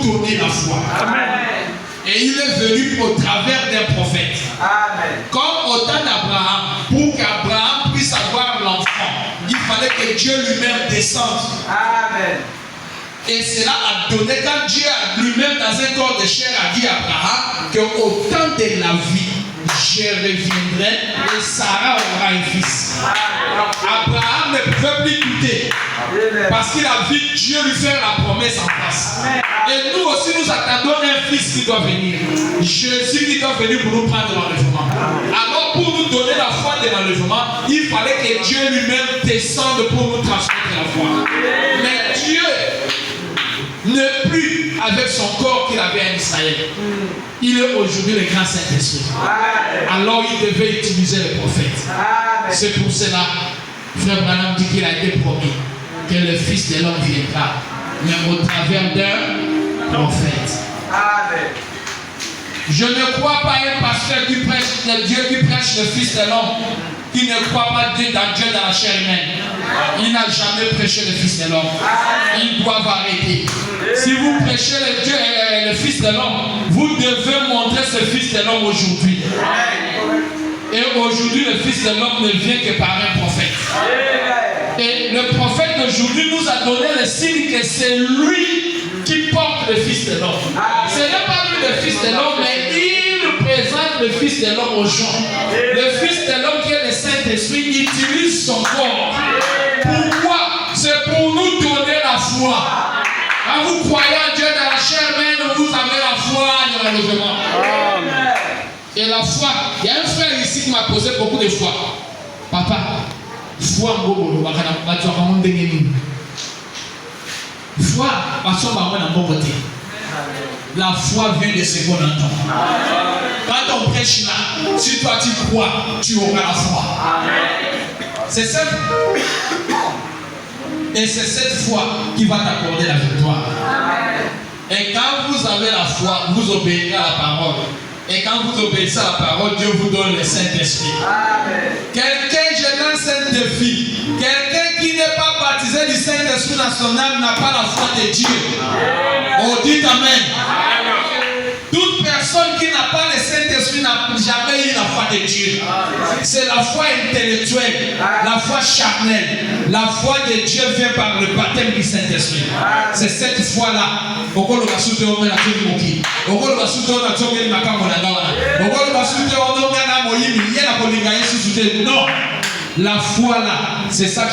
donner la foi. Amen. Et il est venu au travers d'un prophète. Amen. Comme au temps d'Abraham, pour qu'Abraham puisse avoir l'enfant, il fallait que Dieu lui-même descende. Amen. Et cela a donné, quand Dieu a lui-même dans un corps de chair a dit à Abraham qu'au temps de la vie, je reviendrai et Sarah aura un fils. Abraham ne pouvait plus douter parce qu'il a vu Dieu lui faire la promesse en face. Et nous aussi nous attendons un fils qui doit venir. Jésus qui doit venir pour nous prendre l'enlèvement. Alors pour nous donner la foi de l'enlèvement, il fallait que Dieu lui-même descende pour nous transmettre la foi. Mais Dieu n'est plus avec son corps qu'il avait en Israël. Il est aujourd'hui le grand Saint-Esprit. Alors il devait utiliser les prophètes. C'est pour cela, frère Branham dit qu'il a été promis que le Fils de l'homme viendra, mais au travers d'un prophète. Je ne crois pas un pasteur qui prêche le Dieu, qui prêche le Fils de l'homme, qui ne croit pas Dieu dans la chair humaine. Il n'a jamais prêché le Fils de l'homme. Ils doivent arrêter. Si vous prêchez le Fils de l'homme, vous devez montrer ce Fils de l'homme aujourd'hui. Et aujourd'hui, le Fils de l'homme ne vient que par un prophète. Et le prophète d'aujourd'hui nous a donné le signe que c'est lui qui porte le Fils de l'homme. Ce n'est pas lui le Fils de l'homme, mais il présente le Fils de l'homme aux gens. Le Fils de l'homme qui est le Saint-Esprit utilise son corps. Pourquoi? C'est pour nous donner la foi. Quand vous croyez en Dieu dans la chair humaine, vous avez la foi dans l'enlèvement. Et la foi, il y a un frère ici qui m'a posé beaucoup de fois. Papa, foi en Bobo, foi, la foi vient de ce qu'on entend. Quand on prêche là, si toi tu crois, tu auras la foi. C'est simple. Et c'est cette foi qui va t'accorder la victoire. Et quand vous avez la foi, vous obéirez à la parole. Et quand vous obéissez à la parole, Dieu vous donne le Saint-Esprit. Quelqu'un, je lance un défi. Quelqu'un qui n'est pas baptisé du Saint-Esprit dans son âme n'a pas la foi de Dieu. Oh, dites Amen. Toute personne qui n'a pas le Saint-Esprit n'a jamais eu la foi de Dieu. C'est la foi intellectuelle, la foi charnelle. La foi de Dieu vient par le baptême du Saint-Esprit. C'est cette foi-là. Non, la foi là, c'est ça qui